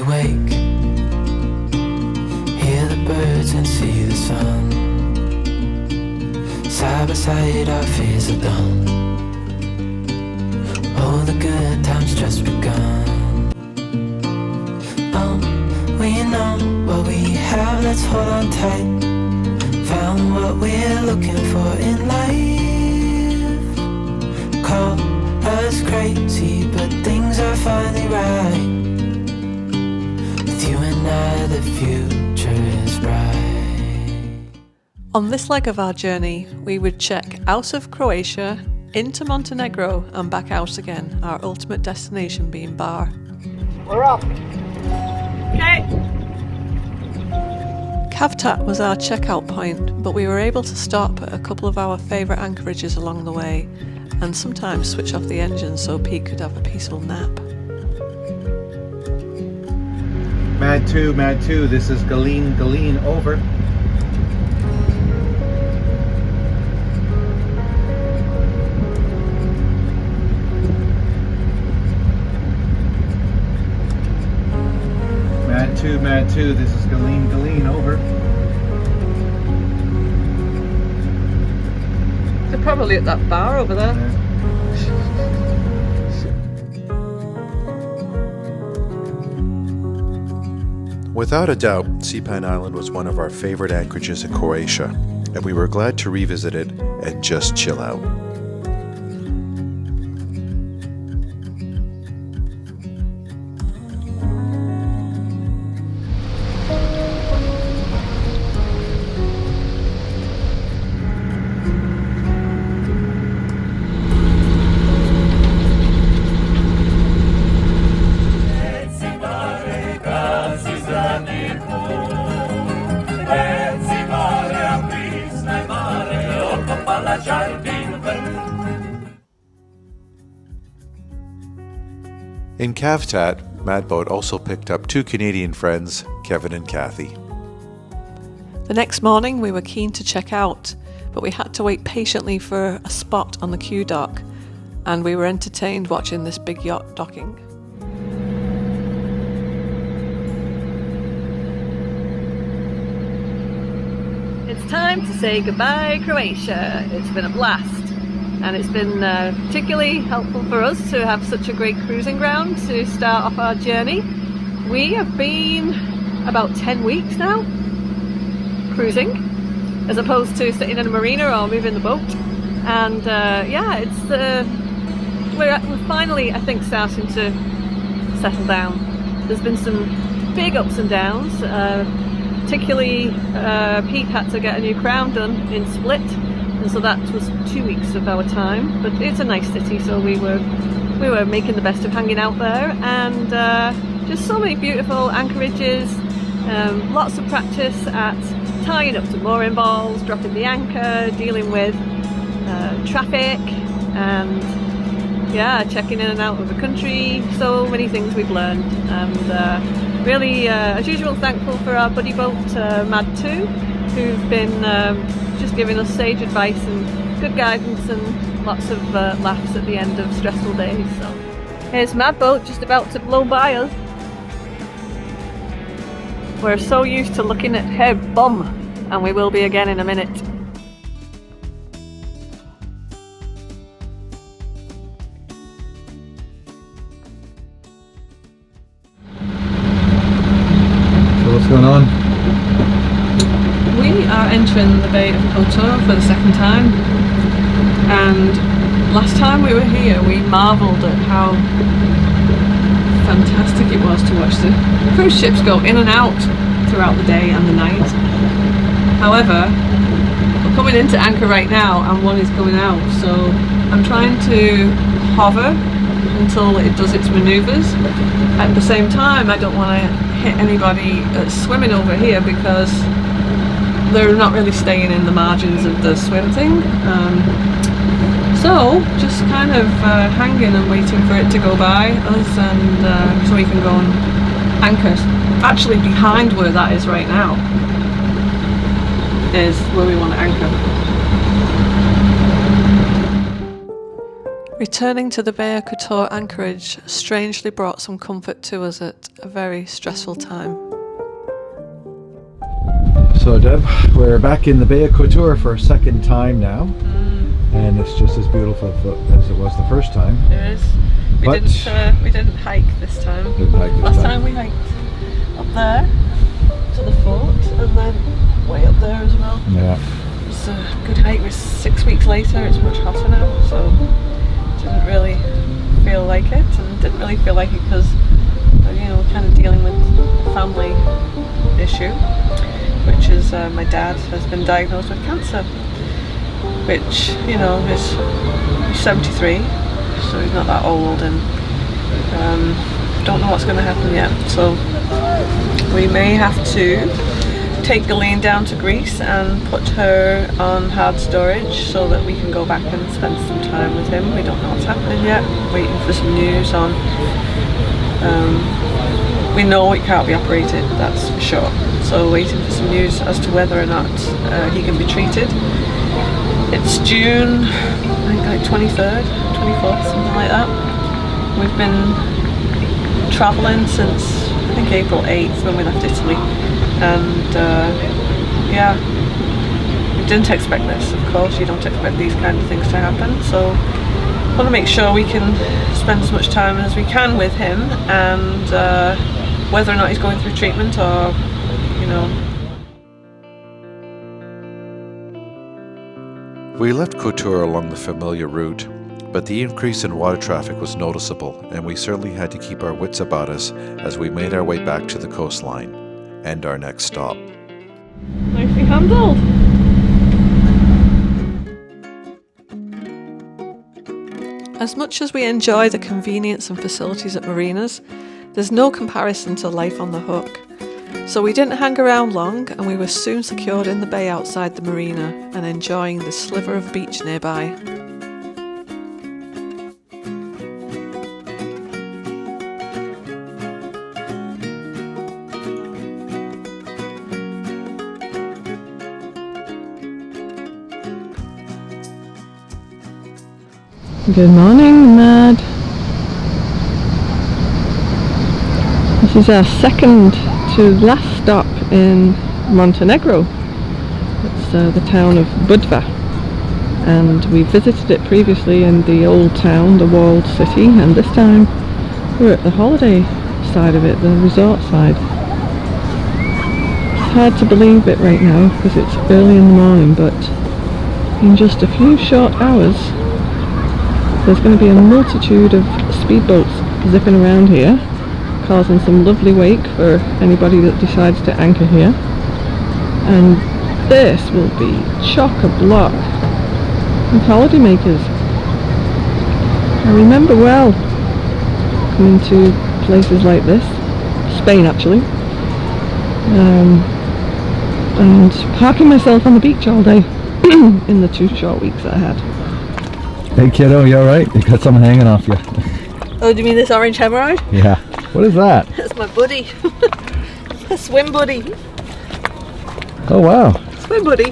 wake, hear the birds and see the sun. Side by side our fears are done. All the good times just begun. Oh, we know what we have, let's hold on tight. Found what we're looking for in life. Call us crazy, but things are finally right. With you and I, the future is bright. On this leg of our journey, we would check out of Croatia, into Montenegro and back out again, our ultimate destination being Bar. We're up! Okay! Cavtat was our checkout point, but we were able to stop at a couple of our favourite anchorages along the way and sometimes switch off the engine so Pete could have a peaceful nap. Mad 2, this is Galeen, over. Mad 2, this is Galeen, over. They're probably at that bar over there. Without a doubt, Sipan Island was one of our favorite anchorages in Croatia, and we were glad to revisit it and just chill out. In Cavtat, Madboat also picked up two Canadian friends, Kevin and Kathy. The next morning we were keen to check out, but we had to wait patiently for a spot on the queue dock, and we were entertained watching this big yacht docking. It's time to say goodbye, Croatia. It's been a blast. And it's been particularly helpful for us to have such a great cruising ground to start off our journey. We have been about 10 weeks now cruising, as opposed to sitting in a marina or moving the boat. And yeah, it's we're finally, I think, starting to settle down. There's been some big ups and downs. Particularly, Pete had to get a new crown done in Split. And so that was 2 weeks of our time, but it's a nice city, so we were making the best of hanging out there, and just so many beautiful anchorages, lots of practice at tying up to mooring balls, dropping the anchor, dealing with traffic, and yeah, checking in and out of the country. So many things we've learned, and really, as usual, thankful for our buddy boat Mad 2, who've been just giving us sage advice and good guidance and lots of laughs at the end of stressful days. So here's Mad Boat just about to blow by us. We're so used to looking at her bum, and we will be again in a minute. So what's going on? We are entering the Bay of Kotor for the second time, and last time we were here we marvelled at how fantastic it was to watch the cruise ships go in and out throughout the day and the night. However, we're coming into anchor right now and one is going out, so I'm trying to hover until it does its manoeuvres. At the same time, I don't want to hit anybody that's swimming over here because they're not really staying in the margins of the swim thing. So just kind of hanging and waiting for it to go by us, and so we can go and anchor. Actually behind where that is right now is where we want to anchor. Returning to the Bay of Kotor anchorage strangely brought some comfort to us at a very stressful time. So Deb, we're back in the Bay of Kotor for a second time now, and it's just as beautiful as it was the first time. It is. We didn't hike this time. Last time we hiked up there to the fort and then way up there as well. Yeah. It was a good hike. It was 6 weeks later. It's much hotter now, so didn't really feel like it, and didn't really feel like it because kind of dealing with a family issue, which is my dad has been diagnosed with cancer, which is 73, so he's not that old, and don't know what's going to happen yet. So we may have to take Galene down to Greece and put her on hard storage so that we can go back and spend some time with him. We don't know what's happening yet. Waiting for some news on. We know it can't be operated, that's for sure. So waiting for some news as to whether or not he can be treated. It's June, I think like 23rd, 24th, something like that. We've been travelling since I think April 8th when we left Italy, and we didn't expect this. Of course, you don't expect these kind of things to happen. So I want to make sure we can spend as much time as we can with him, and whether or not he's going through treatment or We left Kotor along the familiar route, but the increase in water traffic was noticeable, and we certainly had to keep our wits about us as we made our way back to the coastline and our next stop. Nicely handled. As much as we enjoy the convenience and facilities at marinas, there's no comparison to life on the hook. So we didn't hang around long, and we were soon secured in the bay outside the marina and enjoying the sliver of beach nearby. Good morning, Mad. This is our second to last stop in Montenegro. It's the town of Budva, and we visited it previously in the old town, the walled city, and this time we're at the holiday side of it, the resort side. It's hard to believe it right now because it's early in the morning, but in just a few short hours there's going to be a multitude of speedboats zipping around here, causing some lovely wake for anybody that decides to anchor here. And this will be chock-a-block with holidaymakers. I remember well coming to places like this, Spain actually, and parking myself on the beach all day in the 2 short weeks that I had. Hey kiddo, you alright? You got something hanging off you. Oh, do you mean this orange hemorrhoid? Yeah. What is that? That's my buddy. A swim buddy. Oh wow. Swim buddy.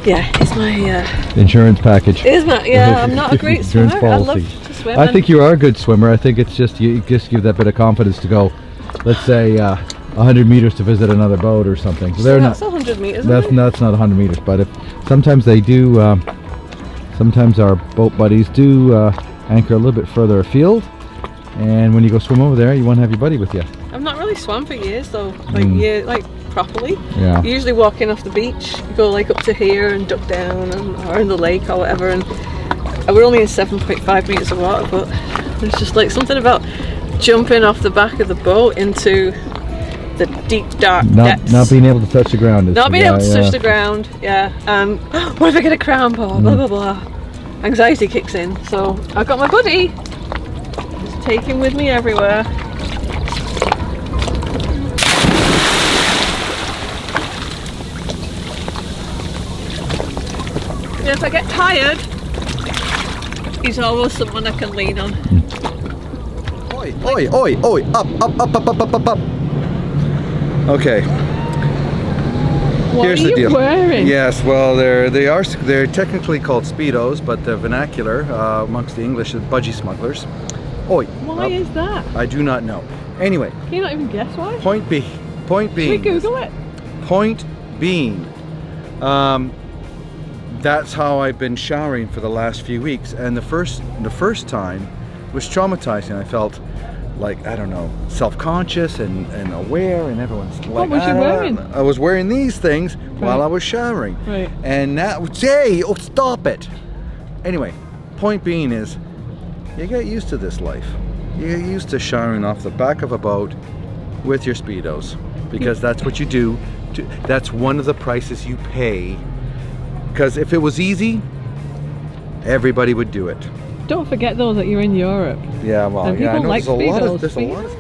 Yeah, it's my insurance package. It is my, yeah, I'm not a great swimmer. I love to swim. I think you are a good swimmer. I think it's just you just give that bit of confidence to go, let's say 100 meters to visit another boat or something. So they're that's not 100 meters. That's not 100 meters, but sometimes they do. Sometimes our boat buddies do anchor a little bit further afield, and when you go swim over there, you want to have your buddy with you. I've not really swum for years though, like properly. Yeah. You usually walking off the beach, you go like up to here and duck down, or in the lake or whatever. And we're only in 7.5 meters of water, but there's just like something about jumping off the back of the boat into the deep dark depths. Not being able to touch the ground. Not being able to touch the ground, yeah. And what if I get a cramp or blah blah blah. Anxiety kicks in. So I've got my buddy. Just take him with me everywhere. And if I get tired, he's always someone I can lean on. Oi, oi, oi, oi, up. Okay. Here's are the you deal. wearing? Yes, well, they're technically called Speedos, but the vernacular amongst the English is budgie smugglers. Oi. Why is that? I do not know. Anyway, Can you not even guess why? point being. Should we Google it? Point being, that's how I've been showering for the last few weeks, and the first time was traumatizing. I felt like, I don't know, self-conscious and aware, and everyone's like, What was you wearing? I was wearing these things while Right. I was showering. Right. And now, hey, oh, stop it. Anyway, point being is, you get used to this life. You get used to showering off the back of a boat with your Speedos, because that's what you do. That's one of the prices you pay. Because if it was easy, everybody would do it. Don't forget though that you're in Europe. Yeah, well, And yeah, I people know like there's a lot Speedos, of, there's a but lot of.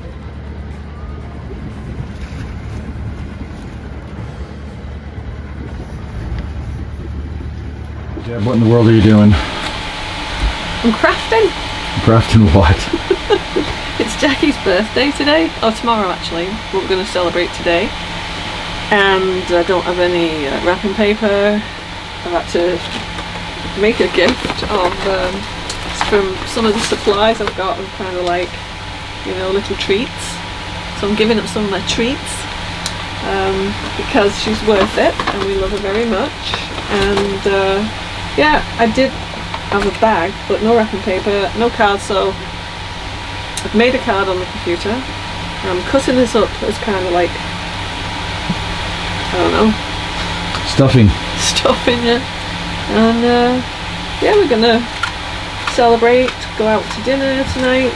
Deb, what in the world are you doing? I'm crafting. Crafting what? It's Jackie's birthday today, or tomorrow actually, but we're going to celebrate today. And I don't have any wrapping paper. I've had to make a gift of from some of the supplies I've got, of kind of like, you know, little treats. So I'm giving up some of my treats because she's worth it and we love her very much. And yeah, I did have a bag but no wrapping paper, no cards, so I've made a card on the computer. I'm cutting this up as kind of like, I don't know, Stuffing. stuffing it. And yeah, we're gonna celebrate, go out to dinner tonight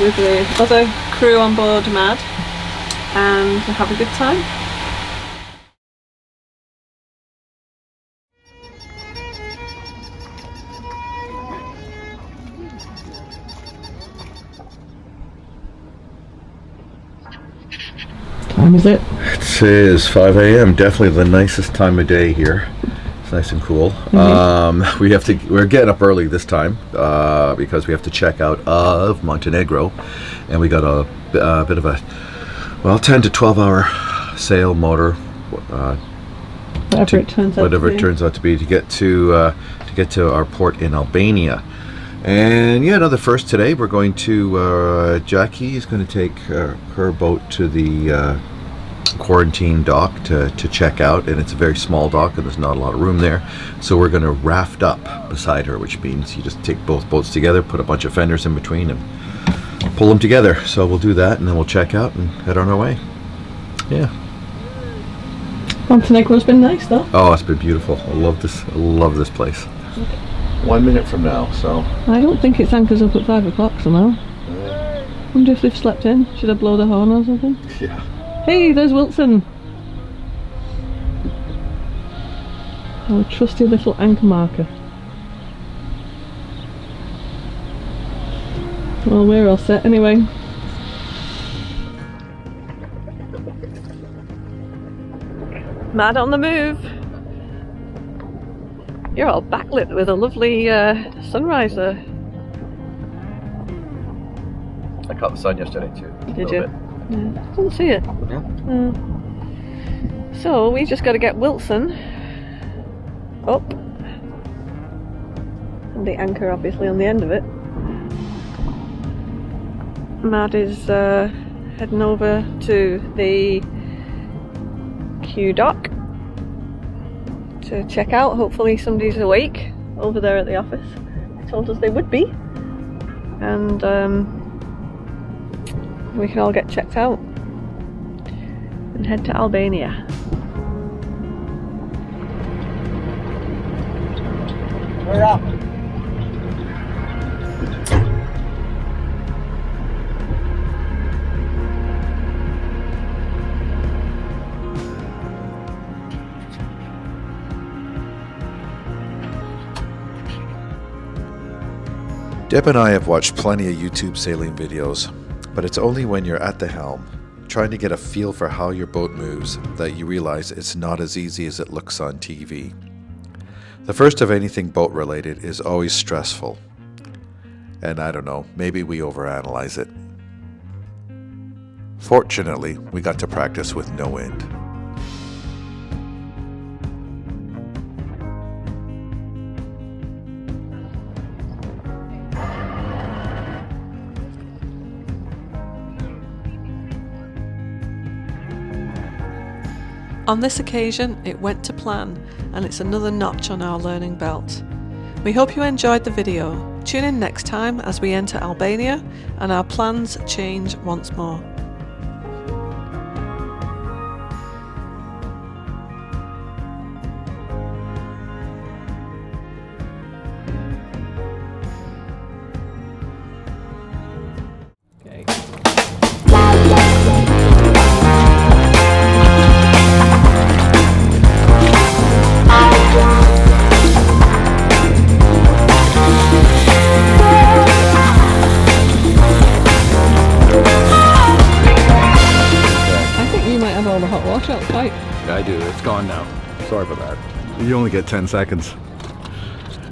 with the other crew on board Mad, and have a good time. What time is it? It is 5 a.m. Definitely the nicest time of day here. It's nice and cool. We're getting up early this time because we have to check out of Montenegro, and we got a bit of a 10 to 12 hour sail motor. Whatever it turns out to be to get to our port in Albania. And yeah, another first today. We're going to Jackie is going to take her boat to the quarantine dock to check out, and it's a very small dock and there's not a lot of room there, so we're going to raft up beside her, which means you just take both boats together, put a bunch of fenders in between and pull them together. So we'll do that and then we'll check out and head on our way. Yeah. Montenegro's been nice though. Oh, it's been beautiful. I love this place. 1 minute from now, so I don't think it's anchors up at 5 o'clock somehow. Wonder if they've slept in. Should I blow the horn or something? yeah. Hey, there's Wilson. Our trusty little anchor marker. Well, we're all set anyway. Mad on the move. You're all backlit with a lovely sunrise there. I caught the sun yesterday too. Did you? Yeah. Didn't see it. Yeah. So we just got to get Wilson up, and the anchor obviously on the end of it. Mad is heading over to the queue dock to check out. Hopefully somebody's awake over there at the office. They told us they would be, and we can all get checked out and head to Albania. We're up. Deb and I have watched plenty of YouTube sailing videos, but it's only when you're at the helm, trying to get a feel for how your boat moves, that you realize it's not as easy as it looks on TV. The first of anything boat related is always stressful. And I don't know, maybe we overanalyze it. Fortunately, we got to practice with no wind. On this occasion, it went to plan, and it's another notch on our learning belt. We hope you enjoyed the video. Tune in next time as we enter Albania and our plans change once more. All the hot water out the pipe. Yeah, I do. It's gone now. Sorry about that. You only get 10 seconds.